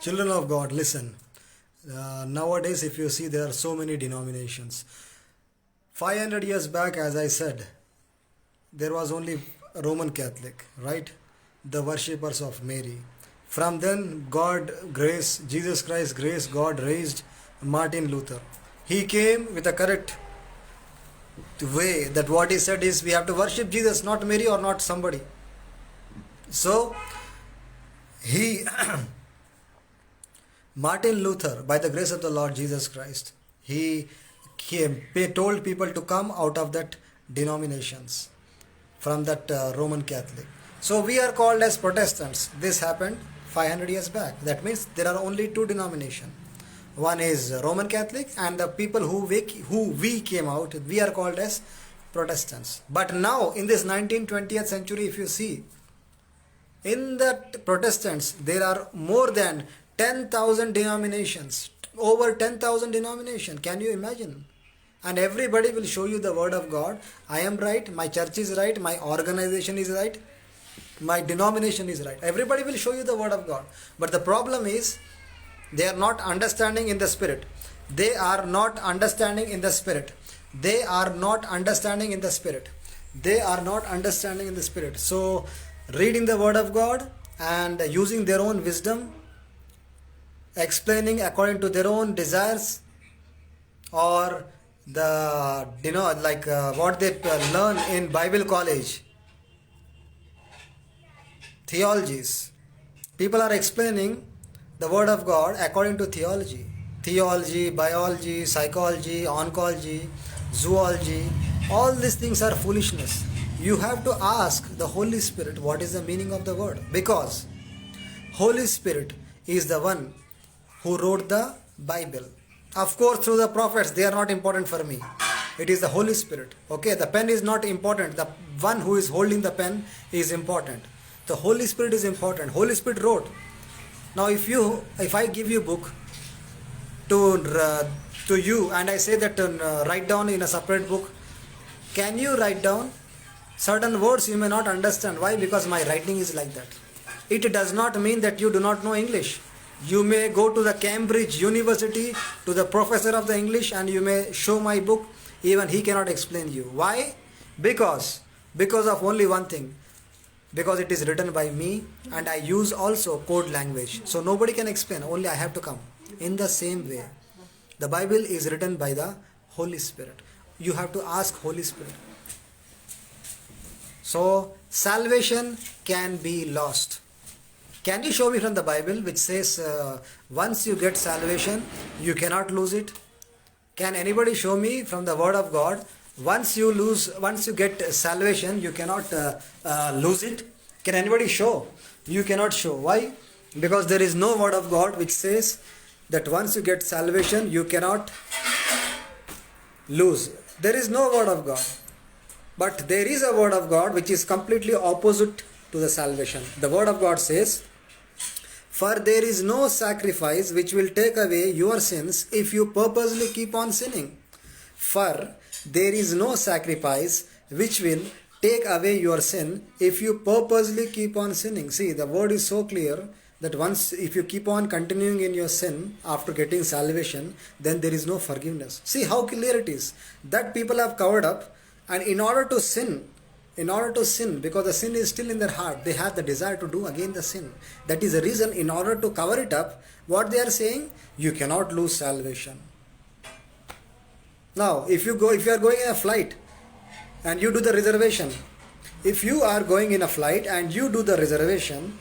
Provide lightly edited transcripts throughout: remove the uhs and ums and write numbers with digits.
Children of God, listen. Nowadays, if you see, there are so many denominations. 500 years back, as I said, there was only Roman Catholic, right? The worshippers of Mary. From then, God, grace, Jesus Christ, grace, God raised Martin Luther. He came with a correct way that what he said is we have to worship Jesus, not Mary or not somebody. So, he Martin Luther, by the grace of the Lord Jesus Christ, he told people to come out of that denominations from that Roman Catholic. So we are called as Protestants. This happened 500 years back. That means there are only two denominations. One is Roman Catholic, and the people who we came out, we are called as Protestants. But now in this 19th, 20th century, if you see, in that Protestants, there are more than 10,000 denominations, over 10,000 denominations. Can you imagine? And everybody will show you the word of God. I am right, my church is right, my organization is right, my denomination is right. Everybody will show you the word of God. But the problem is, they are not understanding in the spirit. They are not understanding in the spirit. They are not understanding in the spirit. They are not understanding in the spirit. So, reading the word of God and using their own wisdom, explaining according to their own desires, or what they learn in Bible college, theologies. People are explaining the word of God according to theology, biology, psychology, oncology, zoology. All these things are foolishness. You have to ask the Holy Spirit what is the meaning of the word, because Holy Spirit is the one who wrote the Bible. Of course, through the prophets, they are not important for me. It is the Holy Spirit. Okay, the pen is not important. The one who is holding the pen is important. The Holy Spirit is important. Holy Spirit wrote. Now, if I give you a book to you, and I say that write down in a separate book, can you write down certain words? You may not understand. Why? Because my writing is like that. It does not mean that you do not know English. You may go to the Cambridge University to the professor of the English, and you may show my book. Even he cannot explain you. Why? Because of only one thing. Because it is written by me, and I use also code language. So nobody can explain. Only I have to come. In the same way, the Bible is written by the Holy Spirit. You have to ask Holy Spirit. So salvation can be lost. Can you show me from the Bible which says once you get salvation, you cannot lose it? Can anybody show me from the word of God, once you get salvation, you cannot lose it? Can anybody show? You cannot show. Why? Because there is no word of God which says that once you get salvation, you cannot lose. There is no word of God. But there is a word of God which is completely opposite to the salvation. The word of God says, "For there is no sacrifice which will take away your sins if you purposely keep on sinning." For there is no sacrifice which will take away your sin if you purposely keep on sinning. See, the word is so clear that if you keep on continuing in your sin after getting salvation, then there is no forgiveness. See how clear it is. That people have covered up, and in order to sin, because the sin is still in their heart, they have the desire to do again the sin. That is the reason, in order to cover it up, what they are saying, you cannot lose salvation. Now, if you are going in a flight and you do the reservation, if you are going in a flight and you do the reservation,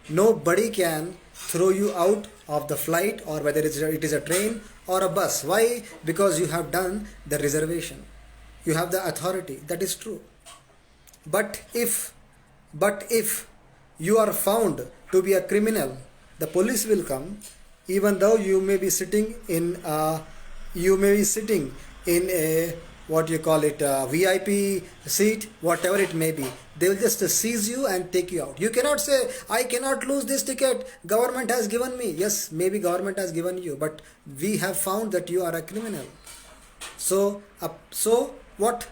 nobody can throw you out of the flight, or whether it is a train or a bus. Why? Because you have done the reservation. You have the authority. That is true. But if you are found to be a criminal, the police will come, even though you may be sitting in a VIP seat, whatever it may be. They will just seize you and take you out. You cannot say, "I cannot lose this ticket, government has given me." Yes, maybe government has given you, but we have found that you are a criminal. So what?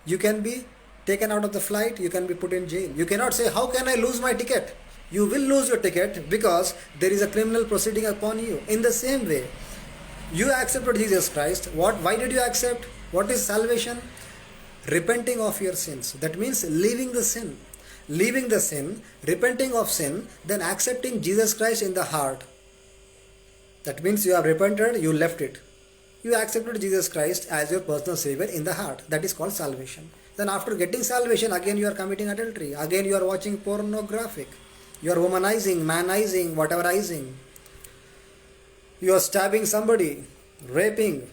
You can be taken out of the flight, you can be put in jail. You cannot say, "How can I lose my ticket?" you will lose your ticket because there is a criminal proceeding upon you. In the same way, you accepted Jesus Christ. Why did you accept? What is salvation? Repenting of your sins. That means leaving the sin. Leaving the sin, repenting of sin, then accepting Jesus Christ in the heart. That means you have repented, you left it. You accepted Jesus Christ as your personal Savior in the heart. That is called salvation. Then after getting salvation, again you are committing adultery. Again you are watching pornographic. You are womanizing, manizing, whateverizing. You are stabbing somebody, raping,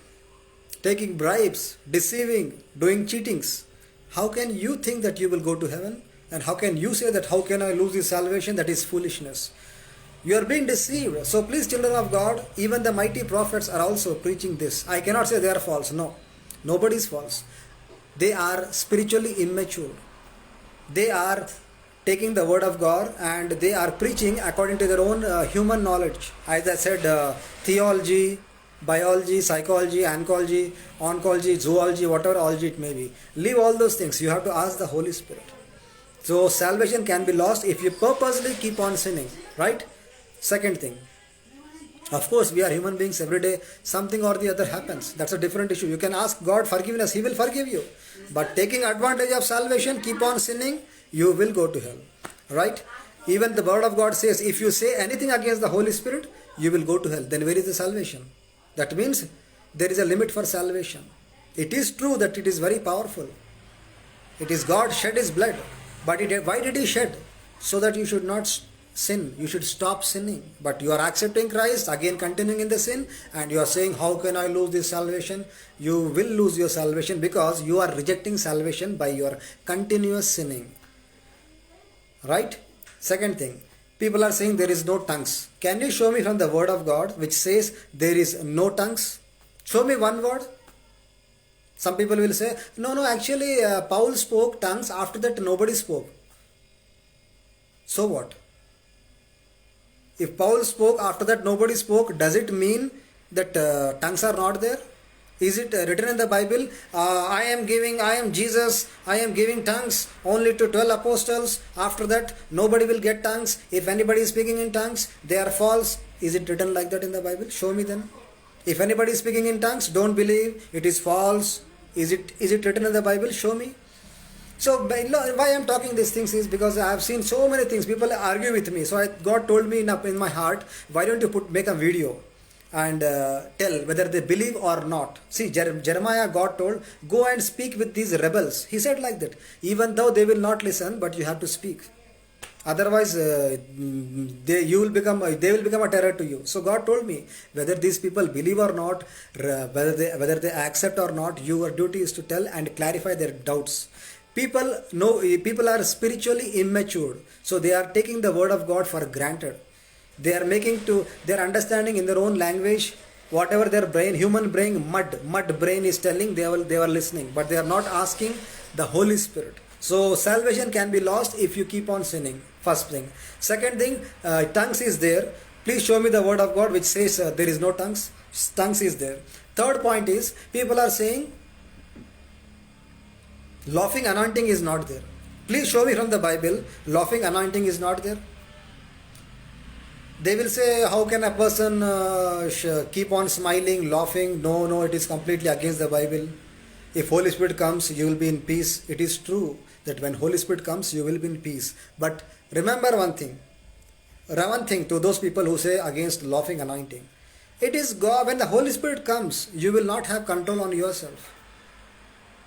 taking bribes, deceiving, doing cheatings. How can you think that you will go to heaven? And how can you say that how can I lose this salvation? That is foolishness. You are being deceived. So please, children of God, even the mighty prophets are also preaching this. I cannot say they are false. No. Nobody is false. They are spiritually immature. They are taking the word of God and they are preaching according to their own human knowledge. As I said, theology, biology, psychology, oncology, zoology, whatever ology it may be. Leave all those things. You have to ask the Holy Spirit. So salvation can be lost if you purposely keep on sinning, right? Second thing, of course we are human beings, every day something or the other happens. That's a different issue. You can ask God forgiveness, He will forgive you. But taking advantage of salvation, keep on sinning, you will go to hell, right? Even the word of God says, if you say anything against the Holy Spirit, you will go to hell. Then where is the salvation? That means there is a limit for salvation. It is true that it is very powerful. It is God shed His blood. But why did He shed? So that you should not sin. You should stop sinning. But you are accepting Christ, again continuing in the sin, and you are saying, how can I lose this salvation? You will lose your salvation because you are rejecting salvation by your continuous sinning. Right? Second thing, people are saying there is no tongues. Can you show me from the word of God which says there is no tongues? Show me one word. Some people will say, no, actually Paul spoke tongues, after that nobody spoke. So what? If Paul spoke, after that nobody spoke, does it mean that tongues are not there? Is it written in the Bible, I am Jesus, I am giving tongues only to 12 apostles, after that nobody will get tongues. If anybody is speaking in tongues, they are false. Is it written like that in the Bible? Show me then. If anybody is speaking in tongues, don't believe, it is false. Is it written in the Bible? Show me. So why I am talking these things is because I have seen so many things. People argue with me. So God told me in my heart, why don't you make a video and tell whether they believe or not. See, Jeremiah, God told, go and speak with these rebels. He said like that. Even though they will not listen, but you have to speak. Otherwise, they will become a terror to you. So God told me, whether these people believe or not, whether they accept or not, your duty is to tell and clarify their doubts. People are spiritually immature, so they are taking the word of God for granted. They are their understanding in their own language, whatever their human brain, mud brain is telling, they are listening, but they are not asking the Holy Spirit. So salvation can be lost if you keep on sinning. First thing. Second thing, tongues is there. Please show me the word of God which says there is no tongues. Tongues is there. Third point is, people are saying laughing anointing is not there. Please show me from the Bible, laughing anointing is not there. They will say, how can a person keep on smiling, laughing? No, it is completely against the Bible. If Holy Spirit comes, you will be in peace. It is true that when Holy Spirit comes, you will be in peace. But remember one thing to those people who say against laughing anointing. It is God, when the Holy Spirit comes, you will not have control on yourself.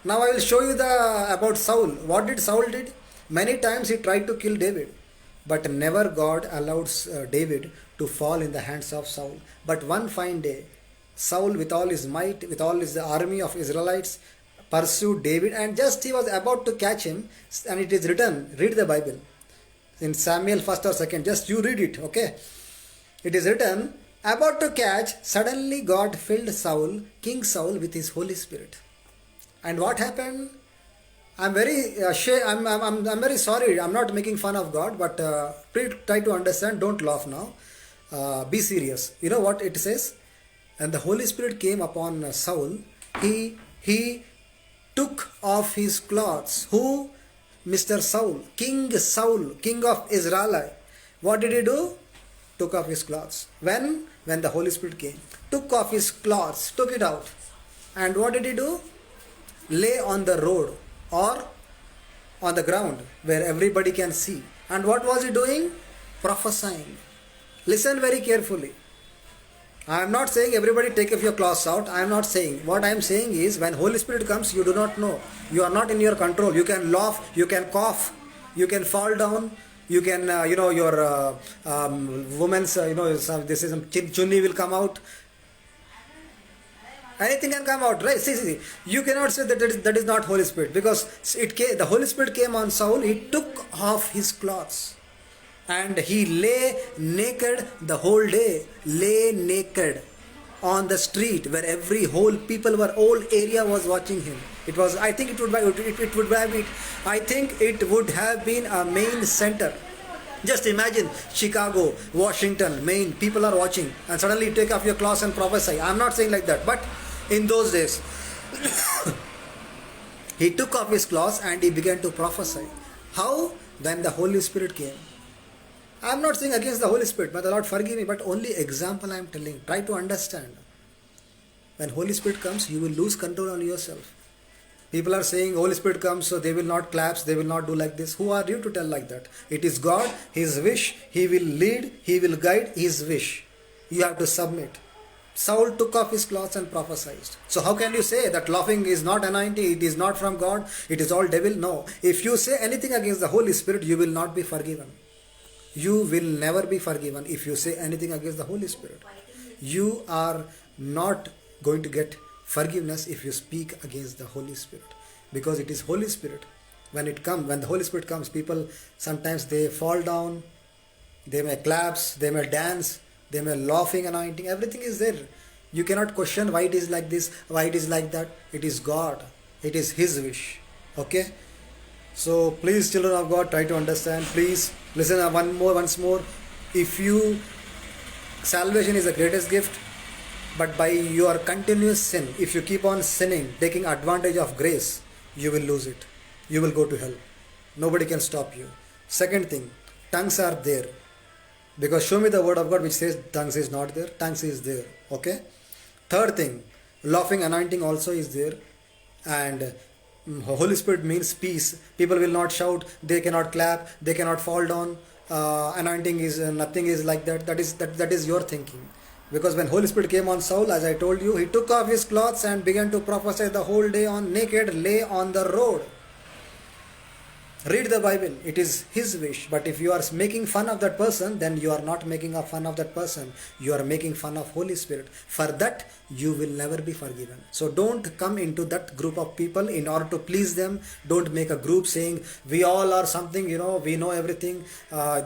Now I will show you about Saul. What did Saul did? Many times he tried to kill David. But never God allowed David to fall in the hands of Saul. But one fine day, Saul with all his might, with all his army of Israelites, pursued David, and just he was about to catch him, and it is written, read the Bible in Samuel 1st or 2nd, just you read it, okay? It is written, about to catch, suddenly God filled Saul, King Saul, with his Holy Spirit. And what happened? I'm very I'm very sorry, I'm not making fun of God, but please try to understand, don't laugh now, be serious. You know what it says? And the Holy Spirit came upon Saul, he took off his clothes. Who? Mr. Saul, King of Israel. What did he do? Took off his clothes. When the Holy Spirit came, took off his clothes, took it out. And what did he do? Lay on the road or on the ground where everybody can see. And what was he doing? Prophesying. Listen very carefully. I am not saying everybody take off your clothes out. I am not saying. What I am saying is when Holy Spirit comes, you do not know. You are not in your control. You can laugh, you can cough, you can fall down, you can, your woman's, this is chunni will come out. Anything can come out, right? See. You cannot say that is not Holy Spirit, because the Holy Spirit came on Saul. He took off his clothes and he lay naked the whole day. Lay naked on the street where whole area was watching him. It was. I think it would have been a main center. Just imagine Chicago, Washington, Maine, people are watching, and suddenly you take off your clothes and prophesy. I'm not saying like that, but in those days, he took off his clothes and he began to prophesy. How? When the Holy Spirit came. I'm not saying against the Holy Spirit, may the Lord forgive me, but only example I'm telling. Try to understand. When Holy Spirit comes, you will lose control on yourself. People are saying Holy Spirit comes, so they will not clap, they will not do like this. Who are you to tell like that? It is God, His wish, He will lead, He will guide, His wish. You have to submit. Saul took off his clothes and prophesied. So how can you say that laughing is not anointing, it is not from God, it is all devil? No. If you say anything against the Holy Spirit, you will not be forgiven. You will never be forgiven if you say anything against the Holy Spirit. You are not going to get forgiveness if you speak against the Holy Spirit, because it is Holy Spirit. When the Holy Spirit comes, people sometimes they fall down, they may clap, they may dance, they may laughing, anointing, everything is there. You cannot question why it is like this, why it is like that. It is God, it is His wish. Okay, so please, children of God, try to understand. Please listen once more. Salvation is the greatest gift. But by your continuous sin, if you keep on sinning, taking advantage of grace, you will lose it. You will go to hell. Nobody can stop you. Second thing, tongues are there. Because show me the word of God which says tongues is not there. Tongues is there. Okay. Third thing, laughing, anointing also is there. And Holy Spirit means peace. People will not shout. They cannot clap. They cannot fall down. Anointing is nothing is like that. That is your thinking. Because when Holy Spirit came on Saul, as I told you, he took off his clothes and began to prophesy the whole day on naked, lay on the road. Read the Bible. It is his wish. But if you are making fun of that person, then you are not making fun of that person. You are making fun of Holy Spirit. For that, you will never be forgiven. So don't come into that group of people in order to please them. Don't make a group saying, we all are something, we know everything.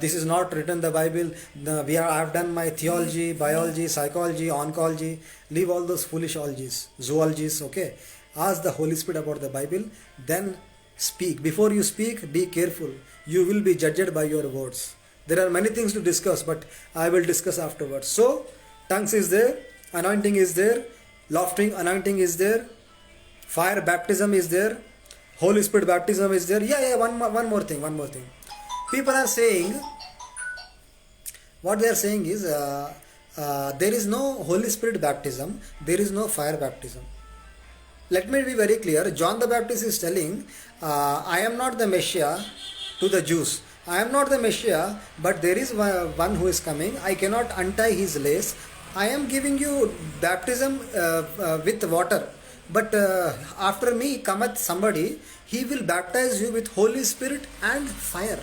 This is not written in the Bible. I have done my theology, biology, psychology, oncology. Leave all those foolish zoologies, okay? Ask the Holy Spirit about the Bible, then speak. Before you speak, be careful. You will be judged by your words. There are many things to discuss, but I will discuss afterwards. So, tongues is there, anointing is there, laughing, anointing is there, fire baptism is there, Holy Spirit baptism is there. One more thing. People are saying, what they are saying is, there is no Holy Spirit baptism, there is no fire baptism. Let me be very clear. John the Baptist is telling, I am not the Messiah to the Jews. I am not the Messiah, but there is one who is coming. I cannot untie his lace. I am giving you baptism with water. But after me cometh somebody, he will baptize you with Holy Spirit and fire.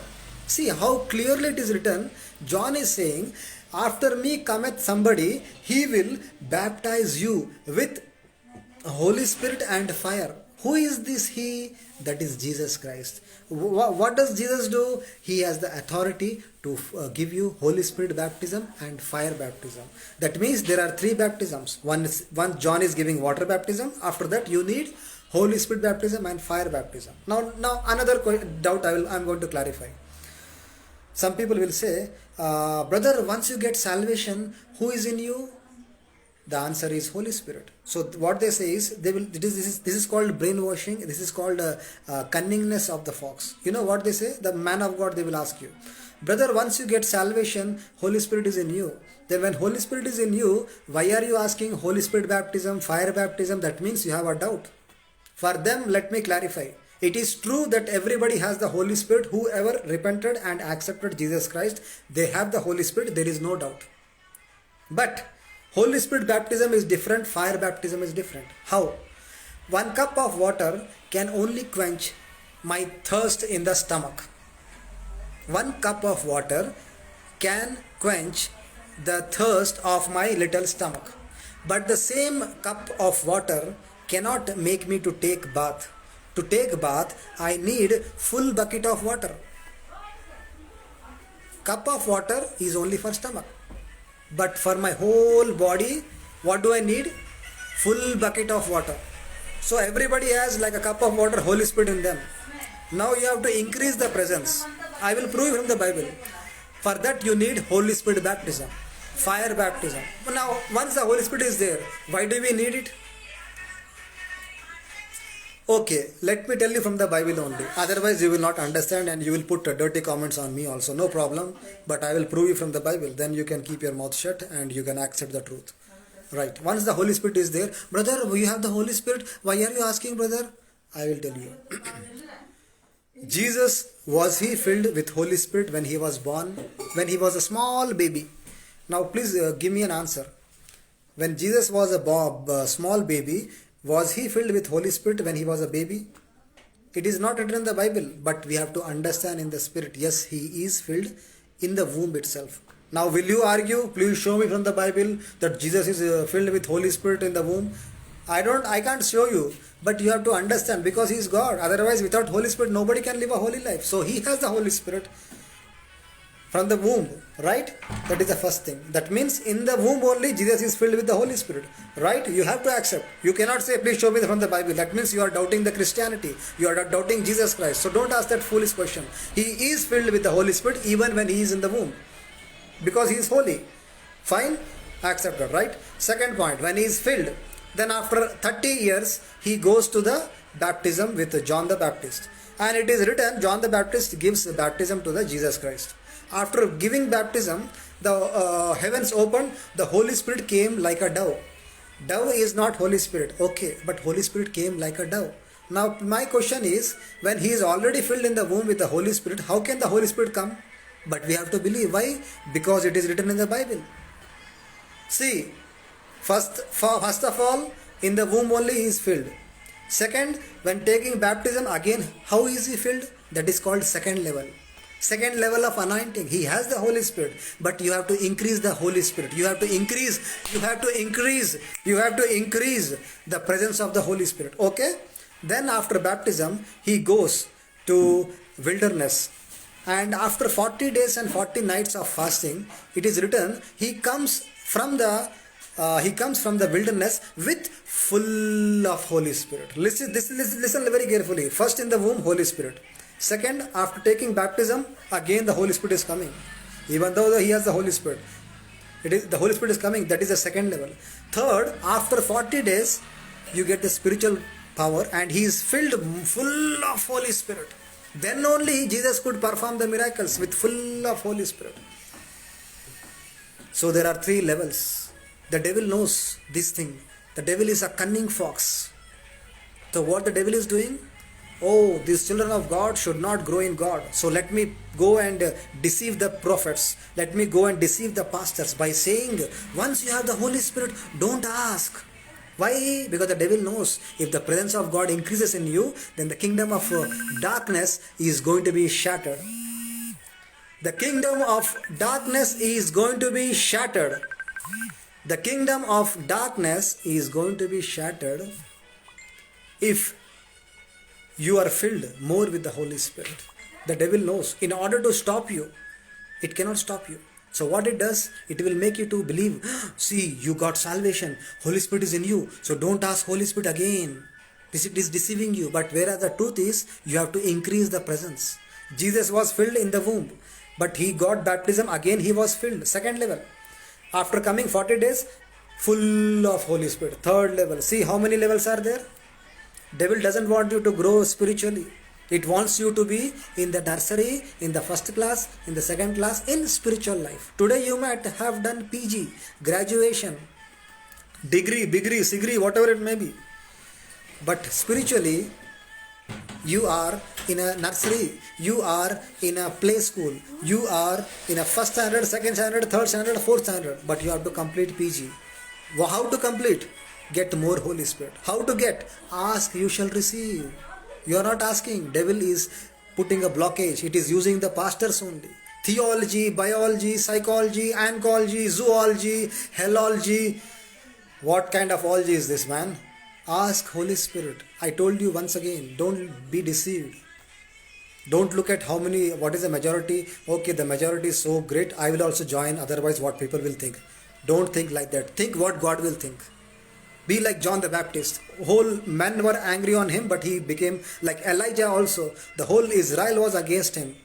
See how clearly it is written. John is saying, after me cometh somebody, he will baptize you with Holy Spirit and fire. Who is this he? That is Jesus Christ. What does Jesus do? He has the authority to give you Holy Spirit baptism and fire baptism. That means there are three baptisms. One John is giving water baptism. After that you need Holy Spirit baptism and fire baptism. Now another doubt I'm going to clarify. Some people will say, brother, once you get salvation, who is in you? The answer is Holy Spirit. So what they say is, this is called brainwashing. This is called cunningness of the fox. You know what they say? The man of God, they will ask you, Brother, once you get salvation, Holy Spirit is in you. Then when Holy Spirit is in you, why are you asking Holy Spirit baptism, fire baptism? That means you have a doubt. For them, let me clarify. It is true that everybody has the Holy Spirit. Whoever repented and accepted Jesus Christ, they have the Holy Spirit. There is no doubt. But Holy Spirit baptism is different. Fire baptism is different. How? 1 cup of water can only quench my thirst in the stomach. 1 cup of water can quench the thirst of my little stomach. But the same cup of water cannot make me to take bath. To take bath, I need full bucket of water. Cup of water is only for stomach. But for my whole body, what do I need? Full bucket of water. So everybody has like a cup of water, Holy Spirit in them. Now you have to increase the presence. I will prove from the Bible. For that you need Holy Spirit baptism, fire baptism. Now once the Holy Spirit is there, why do we need it? Okay, let me tell you from the Bible only. Otherwise you will not understand and you will put dirty comments on me also. No problem. But I will prove you from the Bible. Then you can keep your mouth shut and you can accept the truth. Right. Once the Holy Spirit is there, brother, you have the Holy Spirit. Why are you asking, brother? I will tell you. Jesus, was he filled with Holy Spirit when he was born? When he was a small baby? Now please give me an answer. When Jesus was a small baby, was he filled with Holy Spirit when he was a baby? It is not written in the Bible, but we have to understand in the Spirit. Yes, he is filled in the womb itself. Now will you argue? Please show me from the Bible that Jesus is filled with Holy Spirit in the womb. I can't show you, but you have to understand because he is God. Otherwise, without Holy Spirit, nobody can live a holy life. So he has the Holy Spirit from the womb, right? That is the first thing. That means in the womb only Jesus is filled with the Holy Spirit, right? You have to accept. You cannot say, please show me from the Bible. That means you are doubting the Christianity. You are doubting Jesus Christ. So don't ask that foolish question. He is filled with the Holy Spirit even when he is in the womb because he is holy. Fine? Accepted, right? Second point, when he is filled, then after 30 years, he goes to the baptism with John the Baptist. And it is written, John the Baptist gives baptism to the Jesus Christ. After giving baptism, the heavens opened, the Holy Spirit came like a dove. Dove is not Holy Spirit, okay, but Holy Spirit came like a dove. Now my question is, when he is already filled in the womb with the Holy Spirit, how can the Holy Spirit come? But we have to believe. Why? Because it is written in the Bible. See, first of all, in the womb only he is filled. Second, when taking baptism, again, how is he filled? That is called second level. Second level of anointing. He has the Holy Spirit, but you have to increase the Holy Spirit. You have to increase the presence of the Holy Spirit. Okay? Then after baptism, he goes to wilderness. And after 40 days and 40 nights of fasting, it is written, he comes from the wilderness with full of Holy Spirit. Listen very carefully. First in the womb, Holy Spirit. Second, after taking baptism, again the Holy Spirit is coming. Even though he has the Holy Spirit, the Holy Spirit is coming. That is the second level. Third, after 40 days, you get the spiritual power and he is filled full of Holy Spirit. Then only Jesus could perform the miracles with full of Holy Spirit. So there are 3 levels. The devil knows this thing. The devil is a cunning fox. So what the devil is doing? Oh, these children of God should not grow in God. So let me go and deceive the prophets. Let me go and deceive the pastors by saying, once you have the Holy Spirit, don't ask. Why? Because the devil knows if the presence of God increases in you, then the kingdom of darkness is going to be shattered. The kingdom of darkness is going to be shattered. The kingdom of darkness is going to be shattered if you are filled more with the Holy Spirit. The devil knows. In order to stop you, it cannot stop you. So what it does, it will make you to believe, see, you got salvation. Holy Spirit is in you. So don't ask Holy Spirit again. This is deceiving you. But whereas the truth is, you have to increase the presence. Jesus was filled in the womb, but he got baptism. Again, he was filled. Second level. After coming 40 days, full of Holy Spirit. Third level. See how many levels are there? Devil doesn't want you to grow spiritually. It wants you to be in the nursery, in the first class, in the second class, in spiritual life. Today you might have done PG, graduation, degree, sigree, whatever it may be. But spiritually, you are in a nursery, you are in a play school, you are in a first standard, second standard, third standard, fourth standard, but you have to complete PG. How to complete? Get more Holy Spirit. How to get? Ask, you shall receive. You are not asking. Devil is putting a blockage. It is using the pastors only. Theology, biology, psychology, oncology, zoology, hellology. What kind of ology is this, man? Ask Holy Spirit. I told you once again, don't be deceived. Don't look at what is the majority. Okay, the majority is so great, I will also join, otherwise what people will think. Don't think like that. Think what God will think. Be like John the Baptist. Whole men were angry on him, but he became like Elijah also. The whole Israel was against him,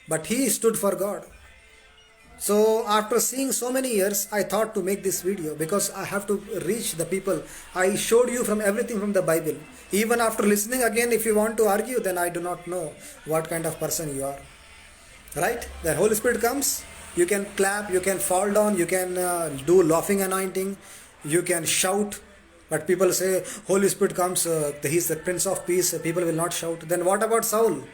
but he stood for God. So after seeing so many years, I thought to make this video because I have to reach the people. I showed you from everything from the Bible. Even after listening again, if you want to argue, then I do not know what kind of person you are. Right? The Holy Spirit comes, you can clap, you can fall down, you can do laughing anointing, you can shout. But people say, Holy Spirit comes, He's the Prince of Peace, people will not shout. Then what about Saul?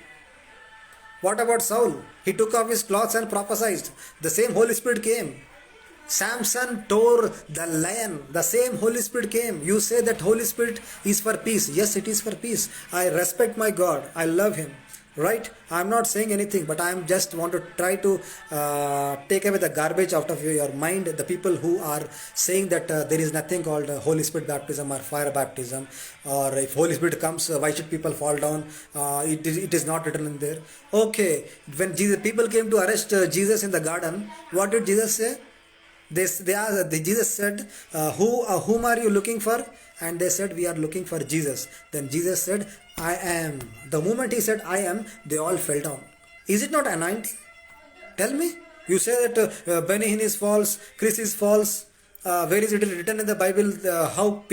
What about Saul? He took off his clothes and prophesied. The same Holy Spirit came. Samson tore the lion. The same Holy Spirit came. You say that Holy Spirit is for peace. Yes, it is for peace. I respect my God. I love Him. Right? I am not saying anything, but I am just want to try to take away the garbage out of your mind. The people who are saying that there is nothing called Holy Spirit baptism or fire baptism, or if Holy Spirit comes, why should people fall down? It is not written in there. Okay, when people came to arrest Jesus in the garden, what did Jesus say? Jesus said, whom are you looking for? And they said, we are looking for Jesus. Then Jesus said, I am. The moment he said, I am, they all fell down. Is it not anointing? Tell me. You say that Benny Hinn is false, Chris is false. Where is it written in the Bible? How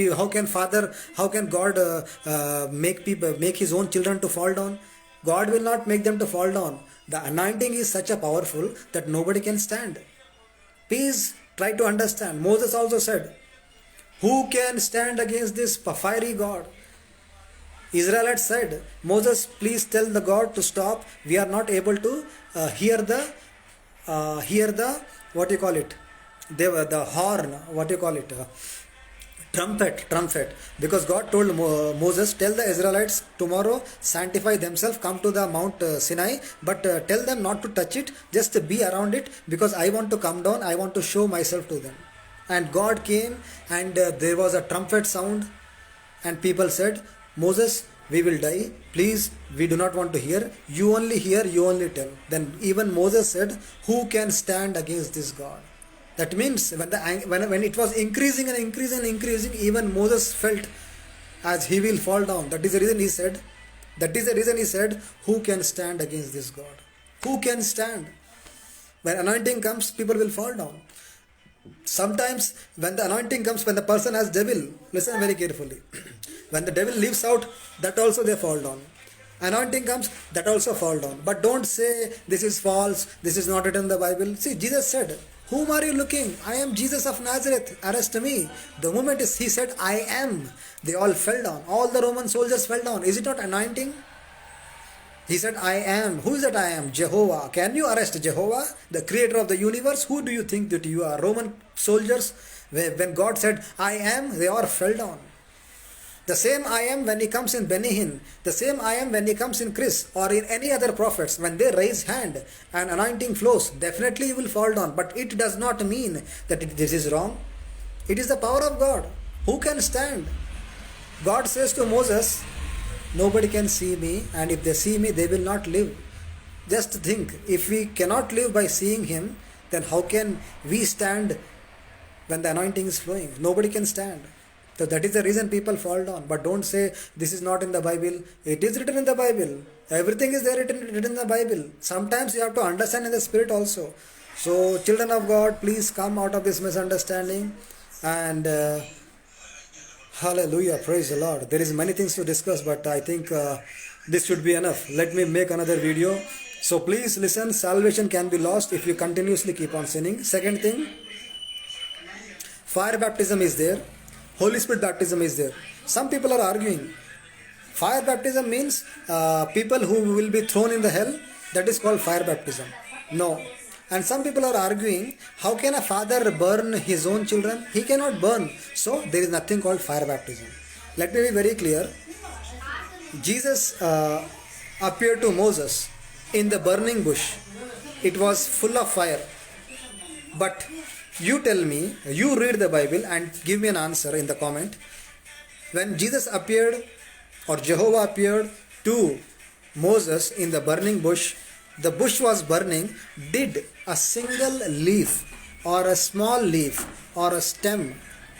can God make His own children to fall down? God will not make them to fall down. The anointing is such a powerful that nobody can stand. Please try to understand. Moses also said, who can stand against this fiery God? Israelites said, Moses, please tell the God to stop. We are not able to hear the what you call it? The horn, what you call it? Trumpet. Because God told Moses, tell the Israelites tomorrow, sanctify themselves, come to the Mount Sinai, but tell them not to touch it, just be around it, because I want to come down, I want to show myself to them. And God came, and there was a trumpet sound, and people said, Moses, we will die, please, we do not want to hear, you only hear, you only tell. Then even Moses said, who can stand against this God? That means when it was increasing and increasing, even Moses felt as he will fall down. That is the reason he said, who can stand against this God? Who can stand? When anointing comes, people will fall down. Sometimes when the anointing comes, when the person has devil, listen very carefully. When the devil leaves out, that also they fall down. Anointing comes, that also fall down. But don't say this is false, this is not written in the Bible. See, Jesus said, whom are you looking? I am Jesus of Nazareth, arrest me. The moment he said, I am, they all fell down. All the Roman soldiers fell down. Is it not anointing? He said, I am. Who is that I am? Jehovah. Can you arrest Jehovah, the creator of the universe? Who do you think that you are? Roman soldiers, when God said, I am, they all fell down. The same I am when he comes in Benny Hinn, the same I am when he comes in Chris or in any other prophets, when they raise hand and anointing flows, definitely you will fall down. But it does not mean that this is wrong. It is the power of God. Who can stand? God says to Moses, nobody can see me, and if they see me, they will not live. Just think, if we cannot live by seeing him, then how can we stand when the anointing is flowing? Nobody can stand. So that is the reason people fall down. But don't say this is not in the Bible. It is written in the Bible. Everything is there written in the Bible. Sometimes you have to understand in the spirit also. So children of God, please come out of this misunderstanding. And hallelujah, praise the Lord. There is many things to discuss, but I think This should be enough. Let me make another video. So please listen, salvation can be lost if you continuously keep on sinning. Second thing, fire baptism is there, Holy Spirit baptism is there. Some people are arguing fire baptism means people who will be thrown in the hell, that is called fire baptism. No. And some people are arguing, how can a father burn his own children? He cannot burn. So there is nothing called fire baptism. Let me be very clear. Jesus appeared to Moses in the burning bush. It was full of fire. But you tell me, you read the Bible and give me an answer in the comment. When Jesus appeared or Jehovah appeared to Moses in the burning bush, the bush was burning. Did a single leaf or a small leaf or a stem,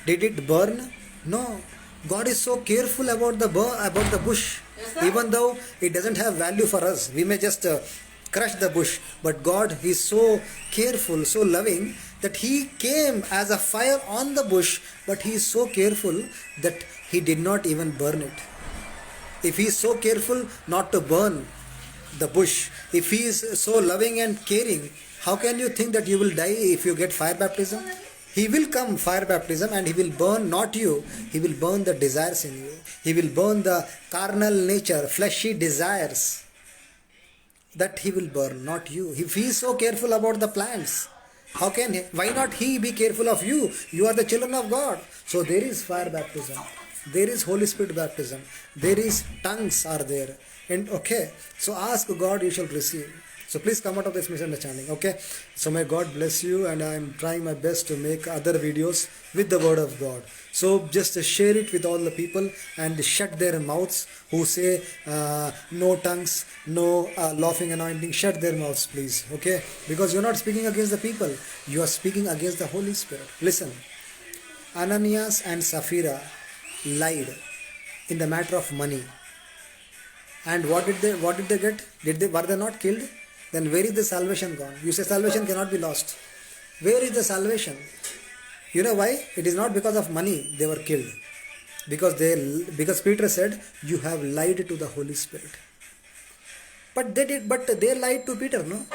did it burn? No. God is so careful about the bush. Even though it doesn't have value for us, we may just crush the bush. But God is so careful, so loving, that He came as a fire on the bush, but He is so careful that He did not even burn it. If He is so careful not to burn the bush, if He is so loving and caring, how can you think that you will die if you get fire baptism? He will come fire baptism and He will burn not you, He will burn the desires in you. He will burn the carnal nature, fleshy desires. That He will burn, not you. If He is so careful about the plants, why not He be careful of you? You are the children of God. So there is fire baptism. There is Holy Spirit baptism. There is tongues are there. And okay, so ask God, you shall receive. So please come out of this misunderstanding. Okay, so may God bless you, and I am trying my best to make other videos with the word of God. So just share it with all the people and shut their mouths who say no tongues, no laughing anointing. Shut their mouths, please. Okay, because you're not speaking against the people, you are speaking against the Holy Spirit. Listen, Ananias and Sapphira lied in the matter of money. And what did they get? Were they not killed? Then where is the salvation gone? You say salvation cannot be lost. Where is the salvation? You know why? It is not because of money they were killed. Because Peter said, you have lied to the Holy Spirit. But they lied to Peter, no?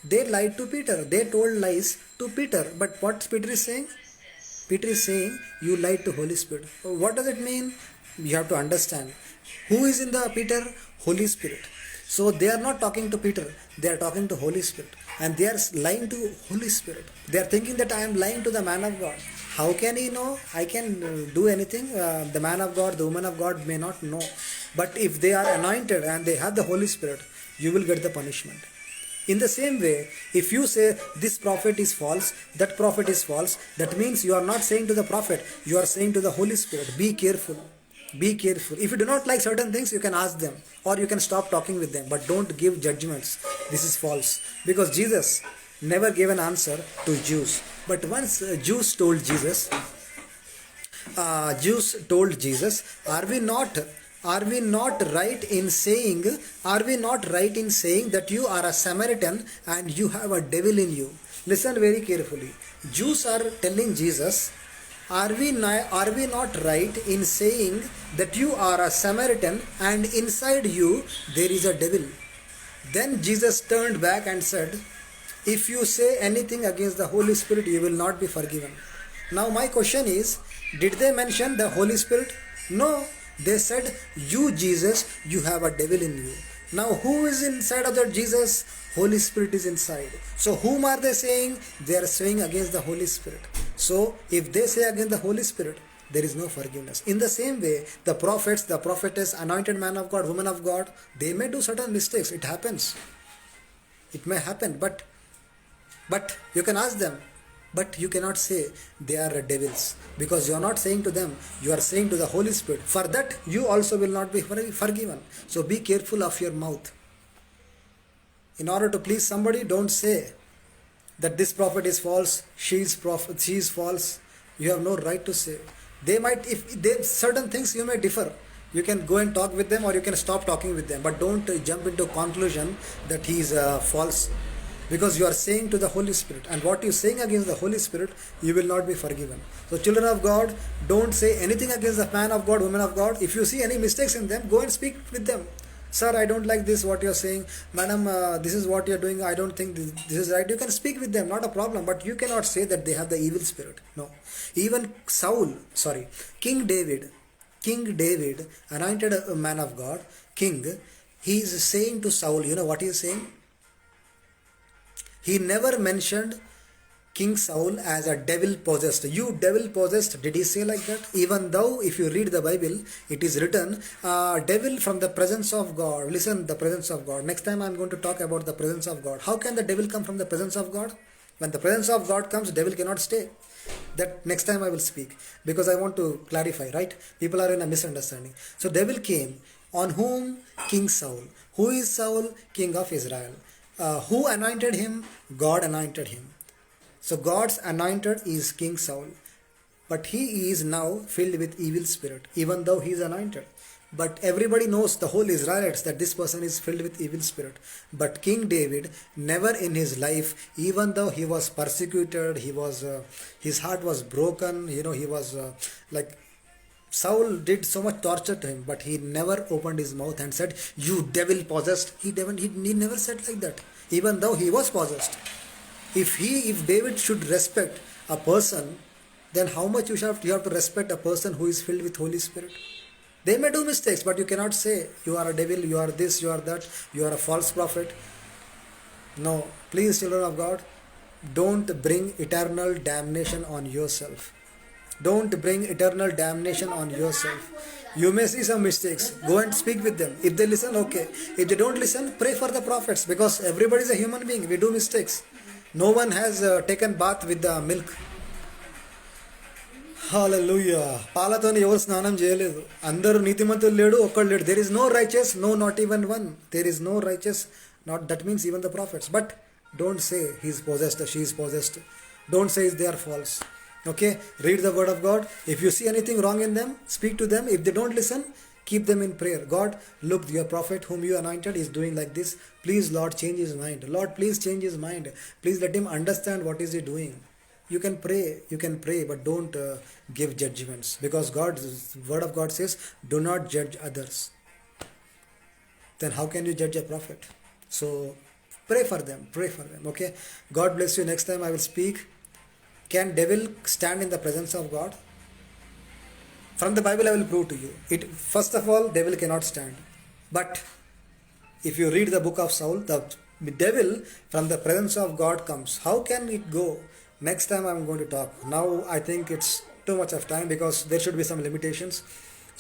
They lied to Peter. They told lies to Peter. But what Peter is saying? Peter is saying, you lied to Holy Spirit. What does it mean? You have to understand. Who is in the Peter? Holy Spirit. So they are not talking to Peter, they are talking to Holy Spirit. And they are lying to Holy Spirit. They are thinking that I am lying to the man of God. How can he know? I can do anything. The man of God, the woman of God may not know. But if they are anointed and they have the Holy Spirit, you will get the punishment. In the same way, if you say this prophet is false, that prophet is false, that means you are not saying to the prophet, you are saying to the Holy Spirit, be careful. Be careful. If you do not like certain things, you can ask them or you can stop talking with them, but don't give judgments. This is false. Because Jesus never gave an answer to Jews. But once Jews told Jesus, are we not right in saying that you are a Samaritan and you have a devil in you? Listen very carefully. Jews are telling Jesus, are we not right in saying that you are a Samaritan and inside you there is a devil? Then Jesus turned back and said, if you say anything against the Holy Spirit, you will not be forgiven. Now my question is, did they mention the Holy Spirit? No. They said, you Jesus, you have a devil in you. Now who is inside of that Jesus? Holy Spirit is inside. So whom are they saying? They are saying against the Holy Spirit. So if they say against the Holy Spirit, there is no forgiveness. In the same way, the prophets, the prophetess, anointed man of God, woman of God, they may do certain mistakes. It happens. It may happen, but you can ask them. But you cannot say they are devils, because you are not saying to them, you are saying to the Holy Spirit. For that you also will not be forgiven. So be careful of your mouth. In order to please somebody, don't say that this prophet is false, she is false. You have no right to say. They might, certain things you may differ. You can go and talk with them or you can stop talking with them. But don't jump into conclusion that he is false. Because you are saying to the Holy Spirit, and what you are saying against the Holy Spirit, you will not be forgiven. So children of God, don't say anything against the man of God, woman of God. If you see any mistakes in them, go and speak with them. Sir, I don't like this what you're saying. Madam, this is what you're doing. I don't think this is right. You can speak with them, not a problem. But you cannot say that they have the evil spirit. No. Even King David, anointed a man of God, king, he is saying to Saul, you know what he is saying? He never mentioned King Saul as a devil possessed. You devil possessed, did he say like that? Even though if you read the Bible, it is written, devil from the presence of God. Listen, the presence of God. Next time I am going to talk about the presence of God. How can the devil come from the presence of God? When the presence of God comes, devil cannot stay. That next time I will speak, because I want to clarify, right? People are in a misunderstanding. So devil came on whom? King Saul. Who is Saul? King of Israel. Who anointed him? God anointed him. So God's anointed is King Saul, but he is now filled with evil spirit, even though he is anointed. But everybody knows, the whole Israelites, that this person is filled with evil spirit. But King David, never in his life, even though he was persecuted, his heart was broken, he was like, Saul did so much torture to him, but he never opened his mouth and said, "You devil possessed." He never said like that, even though he was possessed. If David should respect a person, then how much you have to respect a person who is filled with Holy Spirit? They may do mistakes, but you cannot say you are a devil, you are this, you are that, you are a false prophet. No, please, children of God, don't bring eternal damnation on yourself. Don't bring eternal damnation on yourself. You may see some mistakes. Go and speak with them. If they listen, okay. If they don't listen, pray for the prophets, because everybody is a human being. We do mistakes. No one has taken bath with the milk. Hallelujah. పాలతోని ఎవరు స్నానం చేయలేదు. అందరూ నీతిమంతులు లేడు, ఒక్కడు లేడు. There is no righteous, no, not even one. There is no righteous, not that means even the prophets. But don't say he is possessed, she is possessed. Don't say they are false. Okay, read the word of God. If you see anything wrong in them, speak to them. If they don't listen, keep them in prayer. God, look, your prophet whom you anointed is doing like this. Please, Lord, change his mind. Lord, please change his mind. Please let him understand what is he doing. You can pray, but don't give judgments, because God's word of God says, do not judge others. Then how can you judge a prophet? So pray for them, okay? God bless you. Next time I will speak. Can devil stand in the presence of God? From the Bible I will prove to you. First of all, devil cannot stand. But if you read the book of Saul, the devil from the presence of God comes. How can it go? Next time I am going to talk. Now I think it's too much of time, because there should be some limitations.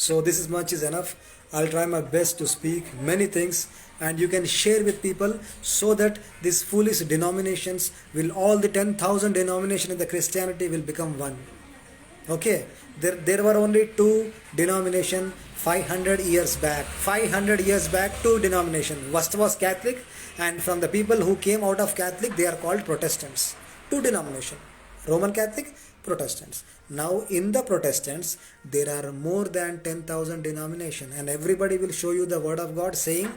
So this is much is enough. I'll try my best to speak many things, and you can share with people, so that these foolish denominations will, all the 10,000 denominations in the Christianity will become one. Okay, there were only two denominations 500 years back. 500 years back, two denominations. First was Catholic, and from the people who came out of Catholic, they are called Protestants. Two denominations, Roman Catholic, Protestants. Now in the Protestants, there are more than 10,000 denominations, and everybody will show you the word of God saying,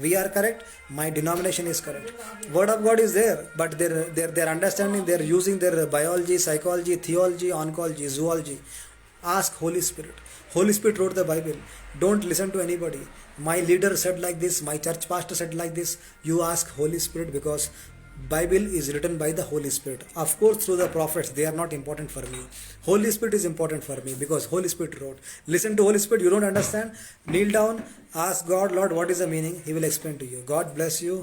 we are correct, my denomination is correct. Word of God is there, but their understanding, they're using their biology, psychology, theology, oncology, zoology. Ask Holy Spirit. Holy Spirit wrote the Bible. Don't listen to anybody. My leader said like this, my church pastor said like this. You ask Holy Spirit, because Bible is written by the Holy Spirit. Of course, through the prophets, they are not important for me. Holy Spirit is important for me, because Holy Spirit wrote. Listen to Holy Spirit. You don't understand? Kneel down, ask God, Lord, what is the meaning? He will explain to you. God bless you.